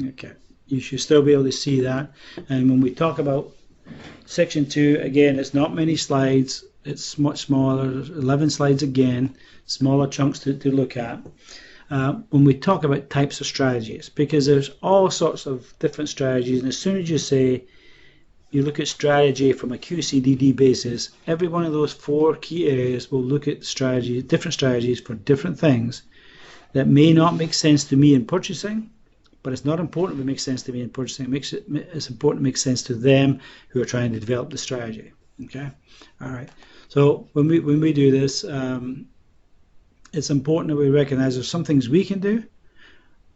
Okay, you should still be able to see that. And when we talk about section 2, again, it's not many slides. It's much smaller, 11 slides again, smaller chunks to look at. When we talk about types of strategies, because there's all sorts of different strategies, and as soon as you say you look at strategy from a QCDD basis, every one of those 4 key areas will look at strategies, different strategies for different things that may not make sense to me in purchasing, but it's not important if it makes sense to me in purchasing. It's important to make sense to them who are trying to develop the strategy. Okay, all right. So when we do this, it's important that we recognize there's some things we can do,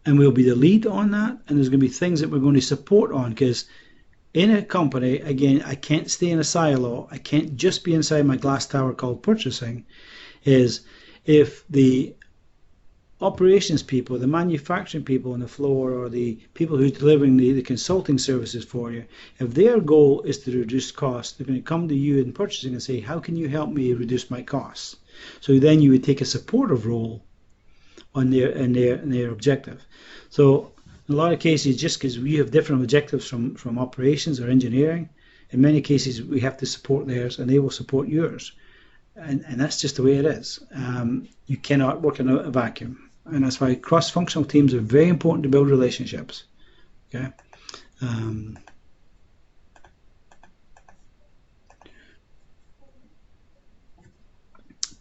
and we'll be the lead on that, and there's going to be things that we're going to support on, because in a company, again, I can't stay in a silo. I can't just be inside my glass tower called purchasing. Is if the operations people, the manufacturing people on the floor, or the people who are delivering the consulting services for you, if their goal is to reduce costs, they're going to come to you in purchasing and say, how can you help me reduce my costs? So then you would take a supportive role on their objective. So in a lot of cases, just because we have different objectives from operations or engineering, in many cases we have to support theirs and they will support yours. And that's just the way it is. You cannot work in a vacuum. And that's why cross-functional teams are very important to build relationships. Okay.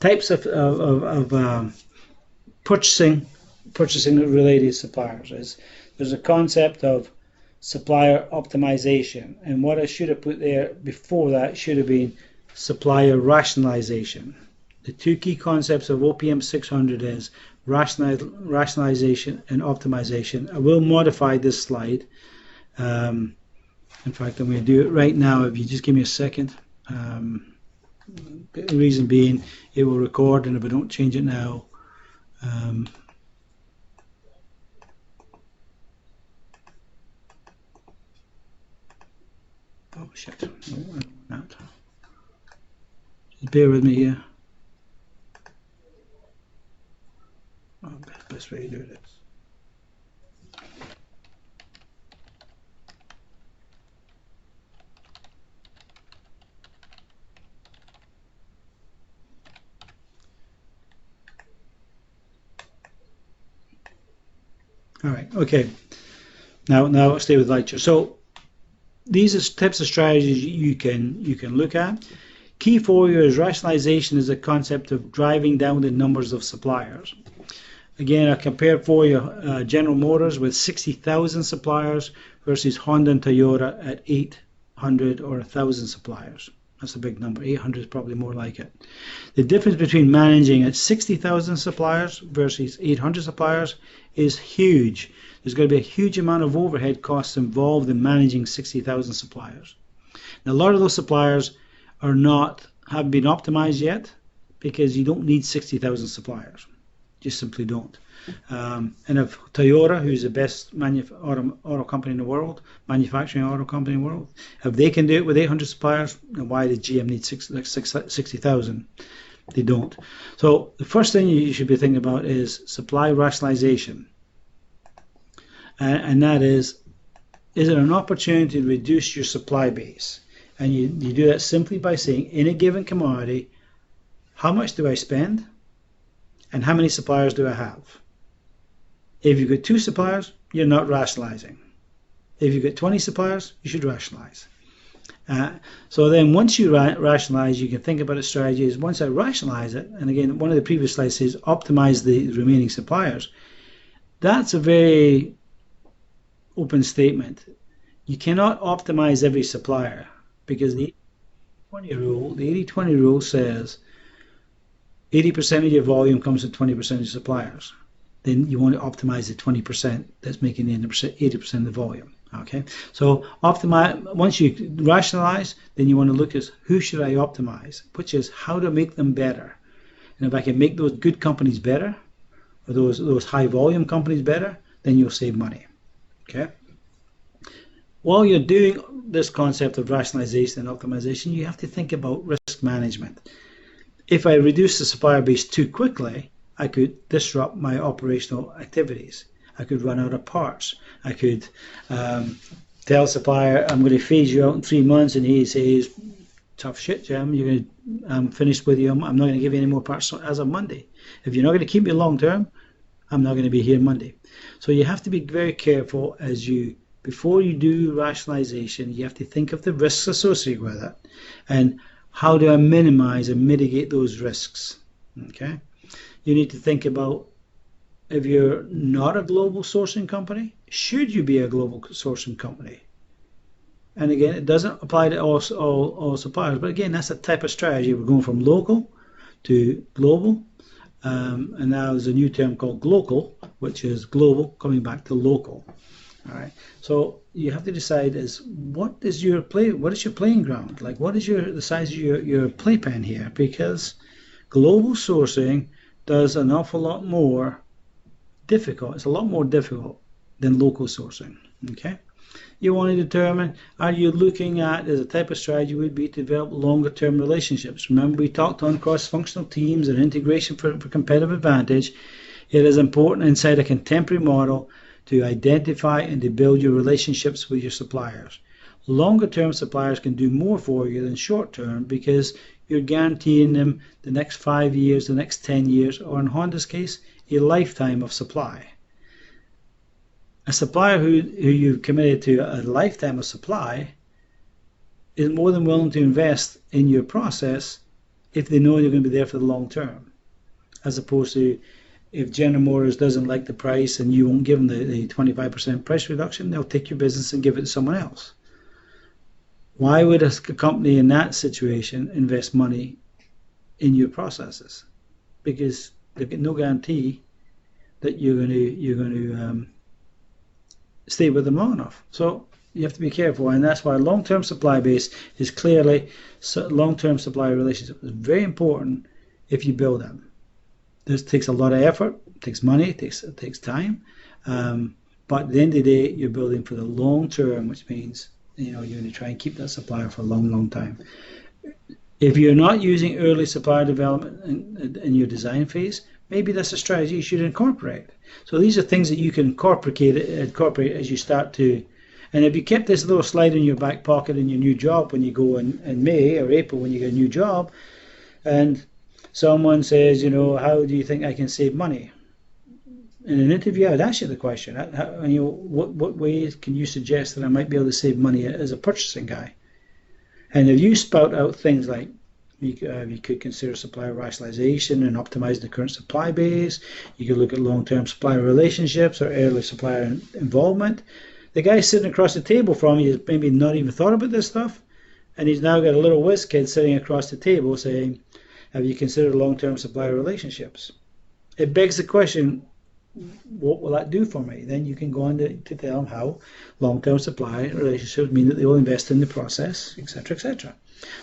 Types of purchasing related suppliers is there's a concept of supplier optimization, and what I should have put there before that should have been supplier rationalization. The 2 key concepts of OPM620 is rationalization and optimization. I will modify this slide. In fact, I'm going to do it right now if you just give me a second. The reason being, it will record, and if I don't change it now, oh shit, no, just bear with me here. Oh, best way to do this. All right, okay. Now I'll stay with lecture. So these are types of strategies you can look at. Key for you is rationalization is a concept of driving down the numbers of suppliers. Again, I compared for you General Motors with 60,000 suppliers versus Honda and Toyota at 800 or 1,000 suppliers. That's a big number. 800 is probably more like it. The difference between managing at 60,000 suppliers versus 800 suppliers is huge. There's going to be a huge amount of overhead costs involved in managing 60,000 suppliers. Now, a lot of those suppliers haven't been optimized yet, because you don't need 60,000 suppliers. Just simply don't. And if Toyota, who's the best auto company in the world, manufacturing auto company in the world, if they can do it with 800 suppliers, then why did GM need 60,000? They don't. So the first thing you should be thinking about is supply rationalization. And that is it an opportunity to reduce your supply base? And you do that simply by saying, in a given commodity, how much do I spend? And how many suppliers do I have? If you've got 2 suppliers, you're not rationalizing. If you've got 20 suppliers, you should rationalize. So then once you rationalize, you can think about a strategy is once I rationalize it, and again, one of the previous slides says optimize the remaining suppliers. That's a very open statement. You cannot optimize every supplier, because the 80-20 rule says 80% of your volume comes from 20% of your suppliers. Then you want to optimize the 20% that's making the 80% of the volume. Okay, so optimize. Once you rationalize, then you want to look at who should I optimize, which is how to make them better. And if I can make those good companies better, or those high volume companies better, then you'll save money. Okay. While you're doing this concept of rationalization and optimization, you have to think about risk management. If I reduce the supplier base too quickly, I could disrupt my operational activities. I could run out of parts. I could tell a supplier, I'm going to phase you out in 3 months, and he says, tough shit, Jim, I'm finished with you. I'm not going to give you any more parts as of Monday. If you're not going to keep me long term, I'm not going to be here Monday. So you have to be very careful before you do rationalization. You have to think of the risks associated with it, and how do I minimize and mitigate those risks. Okay, you need to think about, if you're not a global sourcing company, should you be a global sourcing company? And again, it doesn't apply to all suppliers, but again, that's a type of strategy. We're going from local to global, and now there's a new term called glocal, which is global coming back to local. All right. So you have to decide what is your playing ground? Like, what is the size of your playpen here? Because global sourcing does an awful lot more difficult. It's a lot more difficult than local sourcing. Okay. You want to determine, are you looking at, as a type of strategy would be to develop longer term relationships. Remember, we talked on cross-functional teams and integration for competitive advantage. It is important inside a contemporary model to identify and to build your relationships with your suppliers. Longer term suppliers can do more for you than short term, because you're guaranteeing them the next 5 years, the next 10 years, or in Honda's case, a lifetime of supply. A supplier who you've committed to a lifetime of supply is more than willing to invest in your process if they know you're going to be there for the long term, as opposed to, if General Motors doesn't like the price and you won't give them the 25% price reduction, they'll take your business and give it to someone else. Why would a company in that situation invest money in your processes? Because they've got no guarantee that you're going to stay with them long enough. So you have to be careful, and that's why long-term supply base is clearly, long-term supply relationship is very important if you build them. This takes a lot of effort, it takes money, it takes time, but at the end of the day, you're building for the long term, which means you're going to try and keep that supplier for a long time. If you're not using early supplier development in your design phase, maybe that's a strategy you should incorporate. So these are things that you can incorporate as you start to. And if you kept this little slide in your back pocket in your new job when you go in May or April when you get a new job, and someone says, how do you think I can save money? In an interview, I would ask you the question, what ways can you suggest that I might be able to save money as a purchasing guy? And if you spout out things like, you could consider supplier rationalization and optimize the current supply base. You could look at long-term supplier relationships or early supplier involvement. The guy sitting across the table from you has maybe not even thought about this stuff, and he's now got a little whiz kid sitting across the table saying, have you considered long-term supplier relationships? It begs the question, what will that do for me? Then you can go on to tell them how long-term supply relationships mean that they will invest in the process, etc., etc.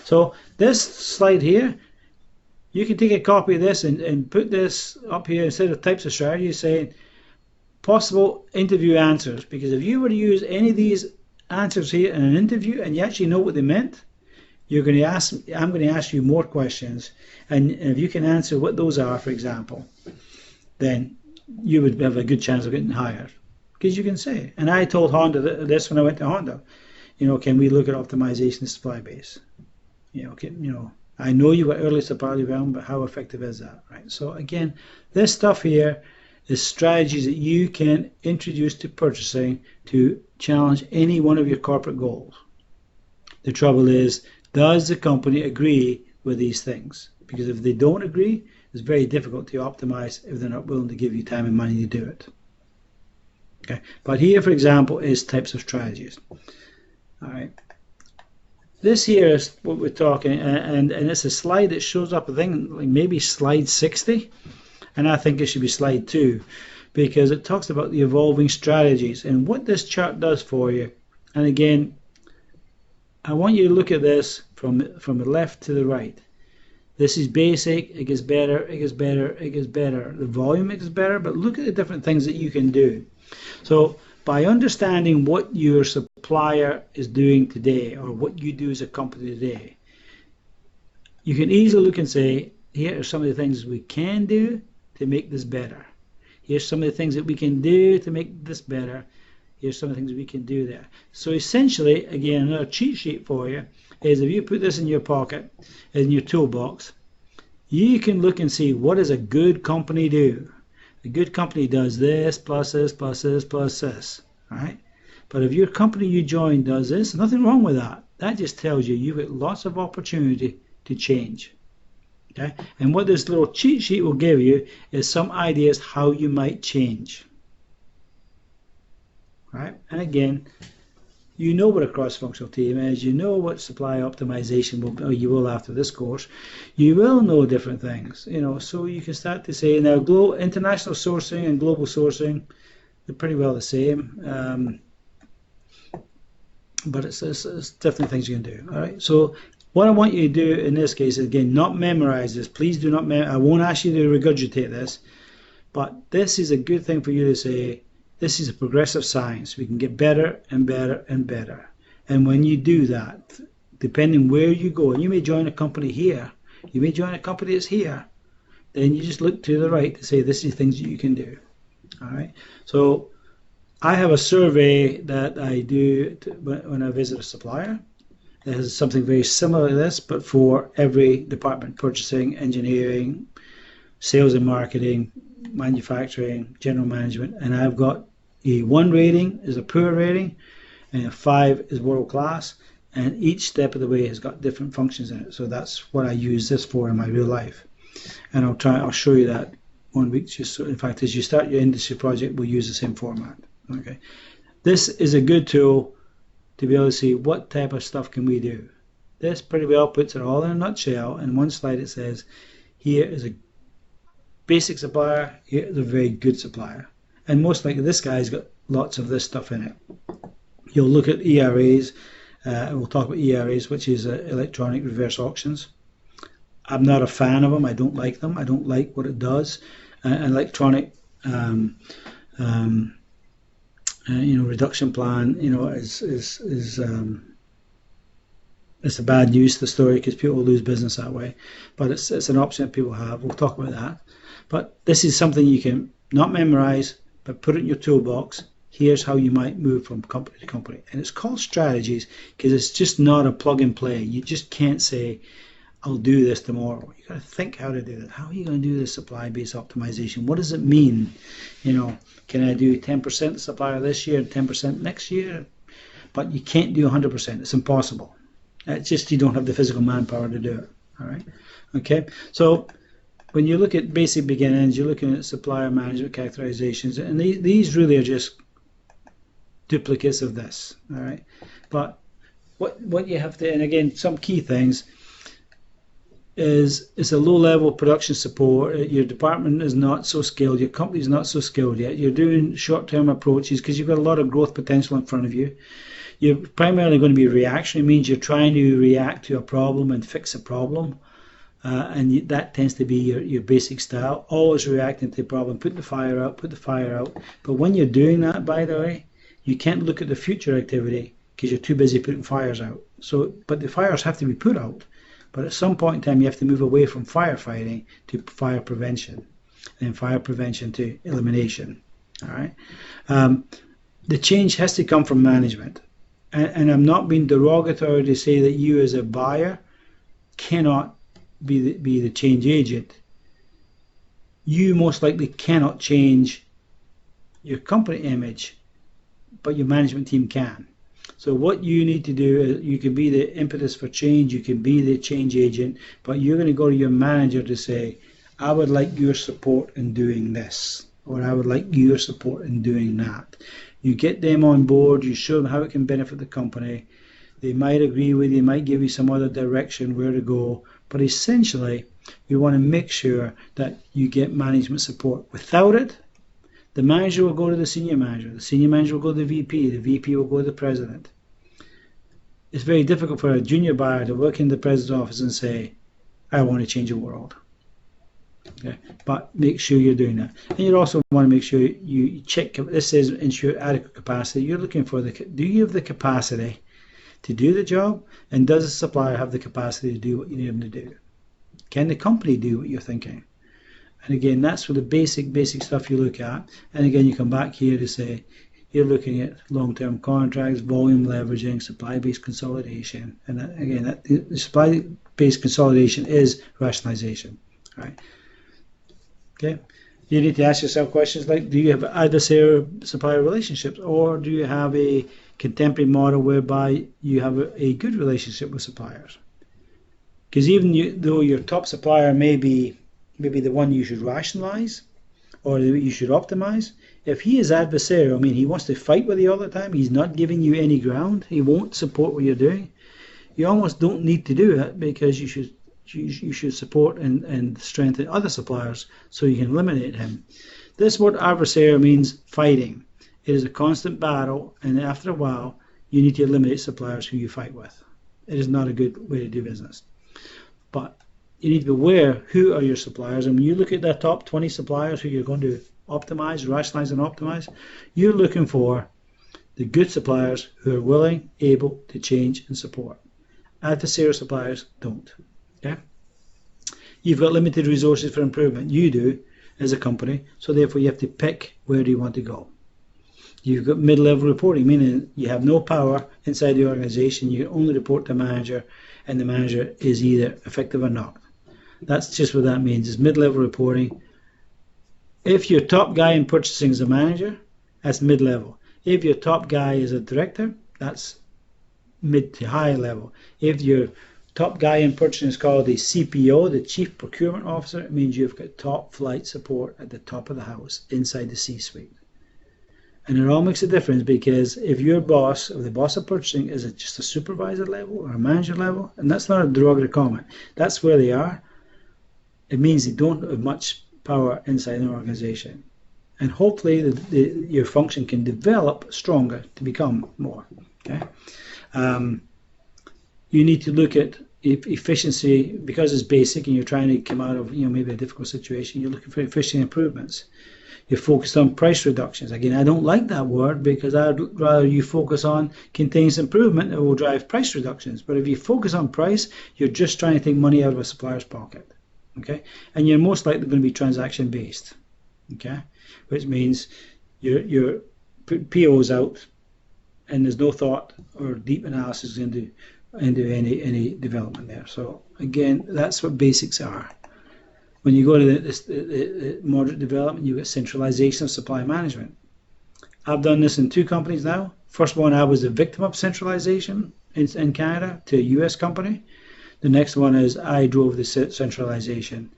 So this slide here, you can take a copy of this and put this up here instead of types of strategies, saying possible interview answers. Because if you were to use any of these answers here in an interview and you actually know what they meant, I'm going to ask you more questions, and if you can answer what those are, for example, then you would have a good chance of getting hired, because you can say. And I told Honda this when I went to Honda. Can we look at optimization of supply base? I know you got early supply development, but how effective is that, right? So again, this stuff here is strategies that you can introduce to purchasing to challenge any one of your corporate goals. The trouble is, does the company agree with these things? Because if they don't agree, it's very difficult to optimize if they're not willing to give you time and money to do it. Okay, but here, for example, is types of strategies. All right. This here is what we're talking, and it's a slide that shows up, I think, like maybe slide 60, and I think it should be slide 2, because it talks about the evolving strategies and what this chart does for you. And again, I want you to look at this from the left to the right. This is basic, it gets better, it gets better, it gets better. The volume gets better, but look at the different things that you can do. So by understanding what your supplier is doing today, or what you do as a company today, you can easily look and say, here are some of the things we can do to make this better. Here's some of the things that we can do to make this better. Here's some of the things we can do there. So essentially, again, another cheat sheet for you is if you put this in your pocket, in your toolbox, you can look and see what does a good company do. A good company does this, plus this, plus this, plus this. All right? But if your company you join does this, nothing wrong with that. That just tells you you've got lots of opportunity to change. Okay? And what this little cheat sheet will give you is some ideas how you might change. Right? And again, you know what a cross-functional team is. You know what supply optimization will be, or you will after this course. You will know different things, so you can start to say now international sourcing and global sourcing, they're pretty well the same. But it's definitely things you can do. All right. So what I want you to do in this case is, again, not memorize this. Please do not I won't ask you to regurgitate this, but this is a good thing for you to say. This is a progressive science. We can get better and better and better. And when you do that, depending where you go, and you may join a company here, you may join a company that's here, then you just look to the right to say this is things that you can do. All right. So I have a survey that I do when I visit a supplier. It has something very similar to this, but for every department: purchasing, engineering, sales and marketing, manufacturing, general management. And I've got a 1 rating is a poor rating, and a 5 is world class. And each step of the way has got different functions in it. So that's what I use this for in my real life. And I'll show you that one week. Just so, in fact, as you start your industry project, we'll use the same format. Okay, this is a good tool to be able to see what type of stuff can we do. This pretty well puts it all in a nutshell. In one slide it says, here is a basic supplier, here is a very good supplier. And most likely this guy's got lots of this stuff in it. You'll look at ERAs, we'll talk about ERAs, which is electronic reverse auctions. I'm not a fan of them. I don't like them. I don't like what it does. Electronic reduction plan, it's a bad news to the story because people lose business that way. But it's an option that people have. We'll talk about that. But this is something you can not memorize, but put it in your toolbox. Here's how you might move from company to company. And it's called strategies because it's just not a plug and play. You just can't say, I'll do this tomorrow. You got to think how to do it. How are you going to do this supply-based optimization? What does it mean? Can I do 10% supplier this year and 10% next year? But you can't do 100%. It's impossible. It's just you don't have the physical manpower to do it. All right. Okay. So when you look at basic beginnings, you're looking at supplier management characterizations, and these really are just duplicates of this. All right. But what you have to, and again, some key things is it's a low-level production support. Your department is not so skilled. Your company is not so skilled yet. You're doing short-term approaches because you've got a lot of growth potential in front of you. You're primarily going to be reactionary. It means you're trying to react to a problem and fix a problem, and that tends to be your basic style. Always reacting to the problem. Put the fire out. Put the fire out. But when you're doing that, by the way, you can't look at the future activity because you're too busy putting fires out. But the fires have to be put out. But at some point in time, you have to move away from firefighting to fire prevention, and fire prevention to elimination. All right. The change has to come from management, and I'm not being derogatory to say that you as a buyer cannot be the change agent. You most likely cannot change your company image, but your management team can. So what you need to do is you can be the impetus for change, you can be the change agent, but you're going to go to your manager to say, I would like your support in doing this, or I would like your support in doing that. You get them on board, you show them how it can benefit the company. They might agree with you, might give you some other direction where to go, but essentially you want to make sure that you get management support. Without it, the manager will go to the senior manager will go to the VP will go to the president. It's very difficult for a junior buyer to work in the president's office and say, I want to change the world. Okay? But make sure you're doing that. And you also want to make sure you check, this says ensure adequate capacity. You're looking for do you have the capacity to do the job? And does the supplier have the capacity to do what you need them to do? Can the company do what you're thinking? And again, that's for the basic stuff you look at. And again, you come back here to say you're looking at long-term contracts, volume leveraging, supply-based consolidation. And again, the supply-based consolidation is rationalization, right? Okay. You need to ask yourself questions like, do you have adversarial supplier relationships, or do you have a contemporary model whereby you have a good relationship with suppliers? Because even though your top supplier may be the one you should rationalize or you should optimize, if he is adversarial, I mean, he wants to fight with you all the time, he's not giving you any ground, he won't support what you're doing, you almost don't need to do it, because you should support and strengthen other suppliers so you can eliminate him. This word adversarial means fighting. It is a constant battle, and after a while you need to eliminate suppliers who you fight with. It is not a good way to do business. But you need to be aware who are your suppliers, and when you look at the top 20 suppliers who you're going to optimize, rationalize and optimize, you're looking for the good suppliers who are willing, able to change and support. Adversarial suppliers don't. Okay? You've got limited resources for improvement. You do as a company, so therefore you have to pick where do you want to go. You've got mid-level reporting, meaning you have no power inside the organization. You can only report to a manager, and the manager is either effective or not. That's just what that means, is mid-level reporting. If your top guy in purchasing is a manager, that's mid-level. If your top guy is a director, that's mid to high level. If your top guy in purchasing is called the CPO, the Chief Procurement Officer, it means you've got top flight support at the top of the house, inside the C-suite. And it all makes a difference, because if your boss, or the boss of purchasing, is just a supervisor level or a manager level, and that's not a derogatory comment, that's where they are, it means they don't have much power inside an organization. And hopefully your function can develop stronger to become more. Okay. You need to look at efficiency, because it's basic and you're trying to come out of maybe a difficult situation. You're looking for efficiency improvements. You're focused on price reductions. Again, I don't like that word, because I'd rather you focus on continuous improvement that will drive price reductions. But if you focus on price, you're just trying to take money out of a supplier's pocket. Okay, and you're most likely going to be transaction based. Okay, which means you're putting POs out, and there's no thought or deep analysis into any development there. So again, that's what basics are. When you go to the moderate development, you get centralization of supply management. I've done this in 2 companies now. First one, I was a victim of centralization in Canada to a US company. The next one is I drove the centralization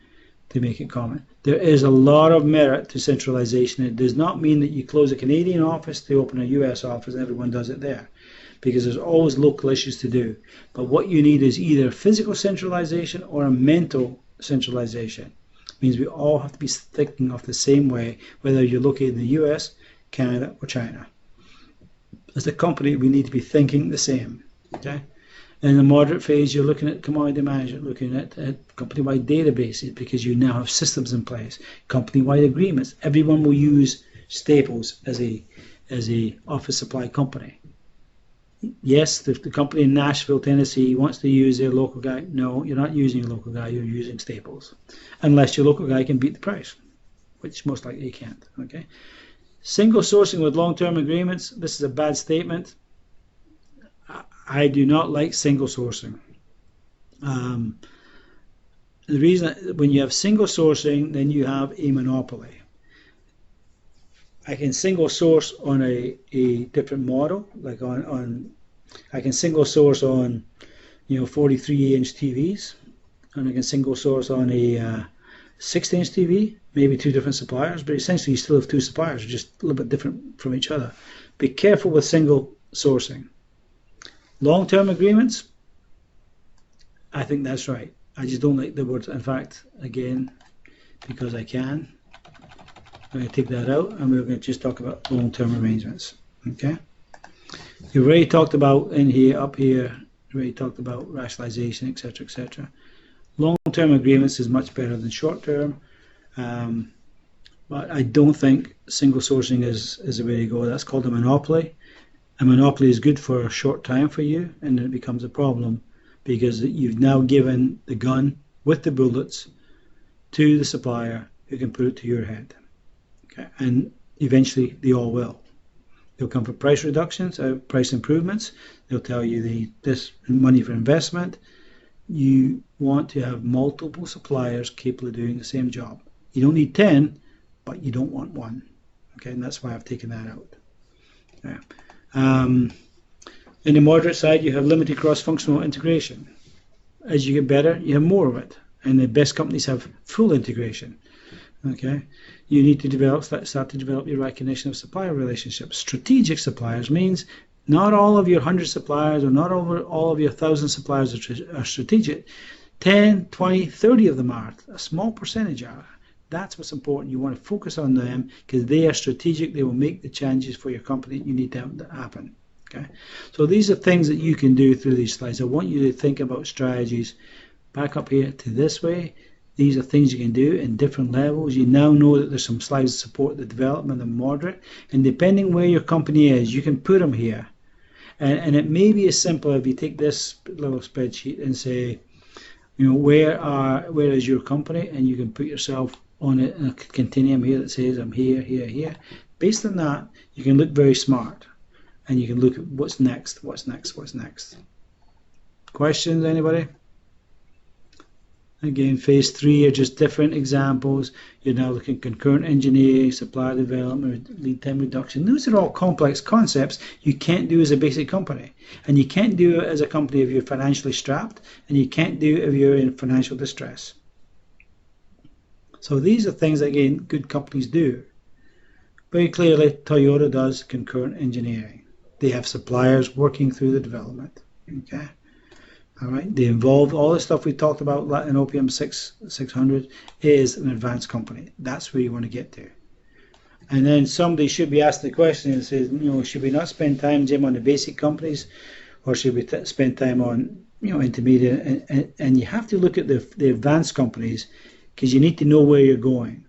to make it common. There is a lot of merit to centralization. It does not mean that you close a Canadian office to open a US office and everyone does it there, because there's always local issues to do. But what you need is either physical centralization or a mental centralization. It means we all have to be thinking of the same way, whether you're located in the US, Canada, or China. As a company, we need to be thinking the same. Okay? In the moderate phase, you're looking at commodity management, looking at company-wide databases, because you now have systems in place, company-wide agreements. Everyone will use Staples as a office supply company. Yes, the company in Nashville, Tennessee wants to use their local guy. No, you're not using your local guy, you're using Staples. Unless your local guy can beat the price, which most likely you can't. Okay. Single sourcing with long-term agreements, this is a bad statement. I do not like single sourcing. The reason, when you have single sourcing, then you have a monopoly. I can single source on a different model, like I can single source on 43-inch TVs, and I can single source on a 60-inch TV, maybe 2 different suppliers, but essentially you still have 2 suppliers, just a little bit different from each other. Be careful with single sourcing. Long-term agreements, I think that's right. I just don't like the word. In fact, again, because I can, I'm going to take that out, and we're going to just talk about long-term arrangements. Okay. You've already talked about up here, already talked about rationalization, etc., etc. Long-term agreements is much better than short-term, but I don't think single sourcing is the way to go. That's called a monopoly. A monopoly is good for a short time for you, and then it becomes a problem because you've now given the gun with the bullets to the supplier who can put it to your head. Okay, and eventually they all will. They'll come for price reductions, price improvements. They'll tell you this money for investment. You want to have multiple suppliers capable of doing the same job. You don't need 10, but you don't want one. Okay, and that's why I've taken that out. Yeah. In the moderate side, you have limited cross-functional integration. As you get better, you have more of it, and the best companies have full integration. Okay, you need to start to develop your recognition of supplier relationships. Strategic suppliers means not all of your 100 suppliers or not all of your 1,000 suppliers are strategic. 10, 20, 30 of them are. A small percentage are. That's what's important. You want to focus on them because they are strategic. They will make the changes for your company you need to have to happen. Okay, so these are things that you can do through these slides. I want you to think about strategies. Back up here to this way. These are things you can do in different levels. You now know that there's some slides that support the development and moderate, and depending where your company is, you can put them here. And it may be as simple if you take this little spreadsheet and say, where is your company, and you can put yourself on a continuum here that says I'm here, here, here. Based on that, you can look very smart, and you can look at what's next, what's next, what's next. Questions, anybody? Again, phase 3 are just different examples. You're now looking at concurrent engineering, supplier development, lead time reduction. Those are all complex concepts you can't do as a basic company. And you can't do it as a company if you're financially strapped, and you can't do it if you're in financial distress. So these are things that, again, good companies do. Very clearly, Toyota does concurrent engineering. They have suppliers working through the development. Okay. All right, they involve all the stuff we talked about in OPM620 is an advanced company. That's where you want to get to. And then somebody should be asking the question and says, should we not spend time, Jim, on the basic companies, or should we spend time on, intermediate? And you have to look at the advanced companies because you need to know where you're going.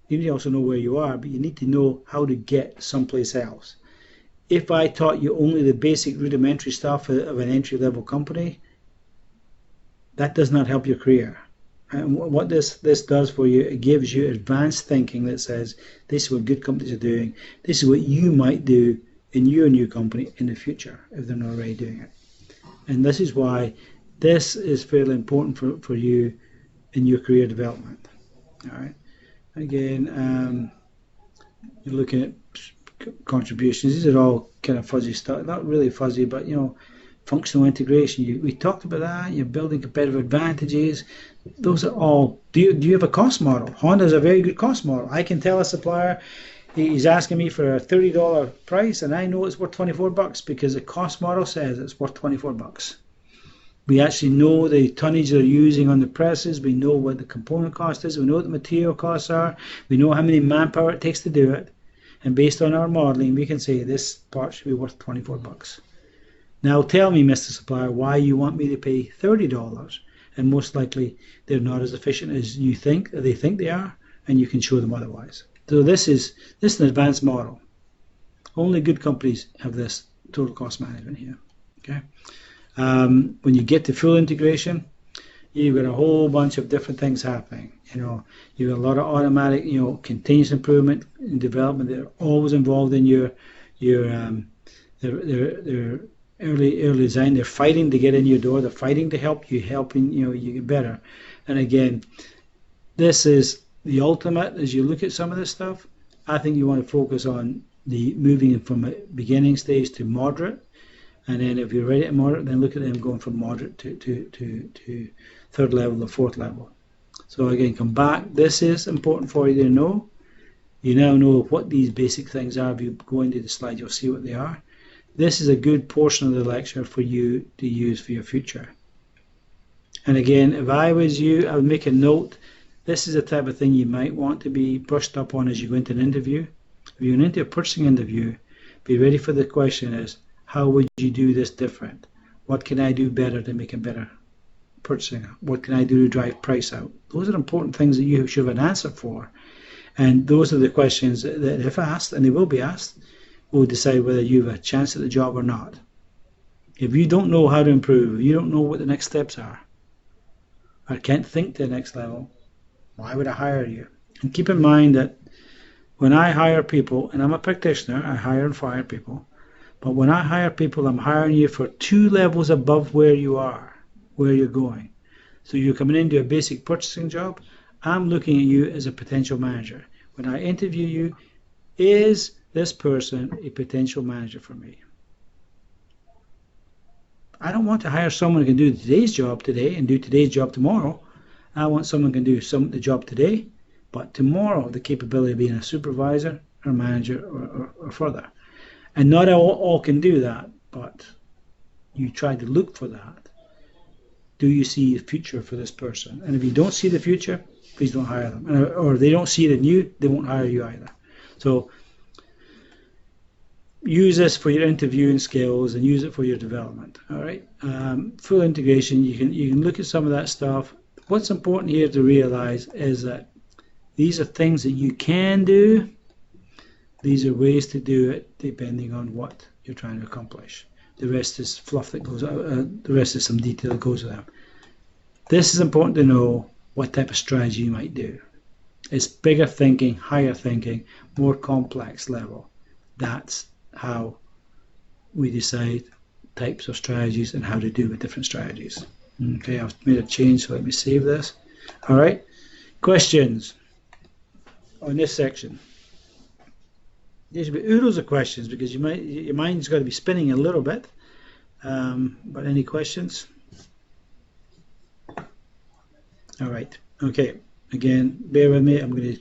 You need to also know where you are, but you need to know how to get someplace else. If I taught you only the basic rudimentary stuff of an entry-level company, that does not help your career. And what this does for you, it gives you advanced thinking that says, this is what good companies are doing. This is what you might do in your new company in the future if they're not already doing it. And this is why this is fairly important for you in your career development. All right. Again, you're looking at contributions. These are all kind of fuzzy stuff, not really fuzzy, but functional integration. We talked about that. You're building competitive advantages. Those are all. Do you have a cost model? Honda is a very good cost model. I can tell a supplier he's asking me for a $30 price, and I know it's worth $24 because the cost model says it's worth $24. We actually know the tonnage they're using on the presses. We know what the component cost is. We know what the material costs are. We know how many manpower it takes to do it. And based on our modeling, we can say this part should be worth $24. Now tell me, Mr. Supplier, why you want me to pay $30, and most likely they're not as efficient as you think, they think they are, and you can show them otherwise. So this is an advanced model. Only good companies have this total cost management here. Okay. When you get to full integration, you've got a whole bunch of different things happening. You've got a lot of automatic, continuous improvement and development. They're always involved in your their early design. They're fighting to get in your door. They're fighting to help you, you get better. And again, this is the ultimate. As you look at some of this stuff, I think you want to focus on the moving from a beginning stage to moderate. And then if you're ready at moderate, then look at them going from moderate to third level or fourth level. So again, come back. This is important for you to know. You now know what these basic things are. If you go into the slide, you'll see what they are. This is a good portion of the lecture for you to use for your future. And again, if I was you, I would make a note. This is the type of thing you might want to be brushed up on as you go into an interview. If you're into a purchasing interview, be ready for the question is, how would you do this different? What can I do better to make a better purchasing? What can I do to drive price out? Those are important things that you should have an answer for. And those are the questions that if asked, and they will be asked, will decide whether you have a chance at the job or not. If you don't know how to improve, if you don't know what the next steps are, or can't think to the next level, Why would I hire you? And keep in mind that when I hire people, and I'm a practitioner, I hire and fire people, but when I hire people, I'm hiring you for 2 levels above where you are, where you're going. So you're coming into a basic purchasing job, I'm looking at you as a potential manager. When I interview you, is this person a potential manager for me? I don't want to hire someone who can do today's job today and do today's job tomorrow. I want someone who can do the job today, but tomorrow the capability of being a supervisor or manager or further. And not all can do that, but you try to look for that. Do you see the future for this person? And if you don't see the future, please don't hire them. Or if they don't see it in you, they won't hire you either. So use this for your interviewing skills and use it for your development. All right. Full integration. You can look at some of that stuff. What's important here to realize is that these are things that you can do. These are ways to do it depending on what you're trying to accomplish. The rest is fluff that goes out. The rest is some detail that goes with them. This is important to know what type of strategy you might do. It's bigger thinking, higher thinking, more complex level. That's how we decide types of strategies and how to do with different strategies. Okay, I've made a change, so let me save this. All right, questions on this section? There should be oodles of questions because your mind's got to be spinning a little bit. But any questions? All right. Okay. Again, bear with me. I'm going to